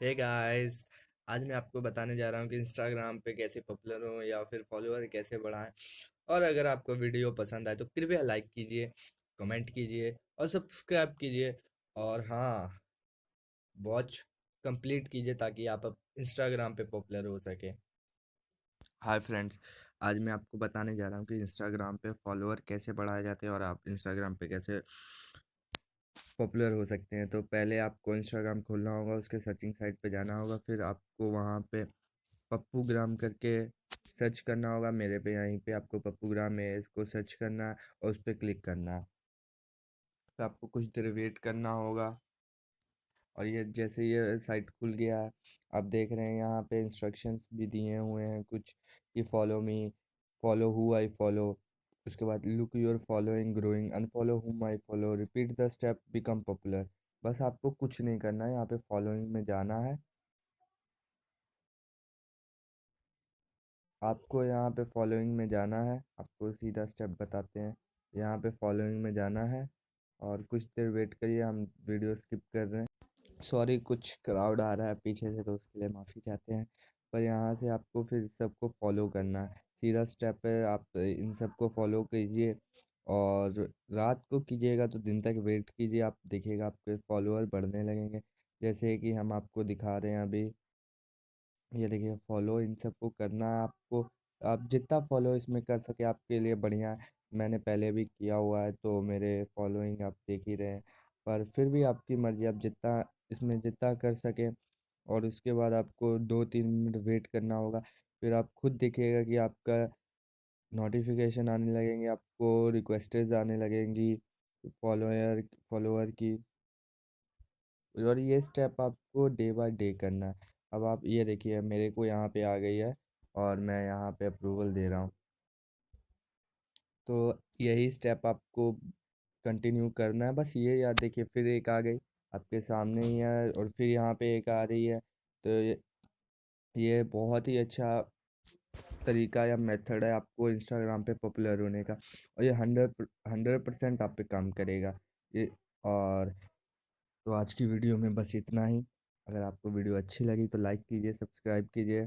Hey guys. आज मैं आपको बताने जा रहा हूँ कि इंस्टाग्राम पे कैसे पॉपुलर हो या फिर फॉलोअर कैसे बढ़ाएं। और अगर आपको वीडियो पसंद आए तो कृपया लाइक कीजिए, कमेंट कीजिए और सब्सक्राइब कीजिए। और हाँ, वॉच कंप्लीट कीजिए ताकि आप अब इंस्टाग्राम पे पॉपुलर हो सके। हाय फ्रेंड्स, आज मैं आपको बताने जा रहा हूँ कि इंस्टाग्राम पे फॉलोअर कैसे बढ़ाए जाते हैं और आप इंस्टाग्राम पे कैसे पॉपुलर हो सकते हैं। तो पहले आपको इंस्टाग्राम खोलना होगा, उसके सर्चिंग साइट पे जाना होगा, फिर आपको वहाँ पे पप्पू ग्राम करके सर्च करना होगा। मेरे पे यहीं पे आपको पप्पू ग्राम है, इसको सर्च करना है और उस पर क्लिक करना है। फिर आपको कुछ देर वेट करना होगा और ये जैसे ये साइट खुल गया है, आप देख रहे हैं यहाँ पे इंस्ट्रक्शंस भी दिए हुए हैं कुछ कि follow me, follow who I follow, उसके बाद look your following growing, unfollow whom I follow, repeat the step, become popular. बस आपको कुछ नहीं करना है, यहाँ पे फॉलोइंग में जाना है। आपको यहाँ पे फॉलोइंग में जाना है, आपको सीधा स्टेप बताते हैं। यहाँ पे फॉलोइंग में जाना है और कुछ देर वेट करिए, हम वीडियो स्किप कर रहे हैं। सॉरी, कुछ क्राउड आ रहा है पीछे से तो उसके लिए माफ़ी चाहते हैं। पर यहाँ से आपको फिर सबको फॉलो करना है, सीधा स्टेप है, आप इन सबको फॉलो कीजिए। और रात को कीजिएगा तो दिन तक वेट कीजिए, आप देखिएगा आपके फॉलोअर बढ़ने लगेंगे। जैसे कि हम आपको दिखा रहे हैं अभी, ये देखिए फॉलो इन सबको करना है आपको। आप जितना फॉलो इसमें कर सके आपके लिए बढ़िया है। मैंने पहले भी किया हुआ है तो मेरे फॉलोइंग आप देख ही रहे हैं। पर फिर भी आपकी मर्ज़ी, आप जितना इसमें जितना कर सकें। और उसके बाद आपको 2-3 मिनट वेट करना होगा, फिर आप खुद देखिएगा कि आपका नोटिफिकेशन आने लगेंगे, आपको रिक्वेस्टेज आने लगेंगी फॉलोअर फॉलोअर की। और ये स्टेप आपको डे बाय डे करना है। अब आप ये देखिए मेरे को यहाँ पे आ गई है और मैं यहाँ पे अप्रूवल दे रहा हूँ। तो यही स्टेप आपको कंटिन्यू करना है, बस ये याद देखिए फिर एक आ गई आपके सामने ही है और फिर यहाँ पे एक आ रही है। तो ये बहुत ही अच्छा तरीका या मेथड है आपको इंस्टाग्राम पे पॉपुलर होने का। और ये 100% आप पे काम करेगा ये। और तो आज की वीडियो में बस इतना ही। अगर आपको वीडियो अच्छी लगी तो लाइक कीजिए, सब्सक्राइब कीजिए।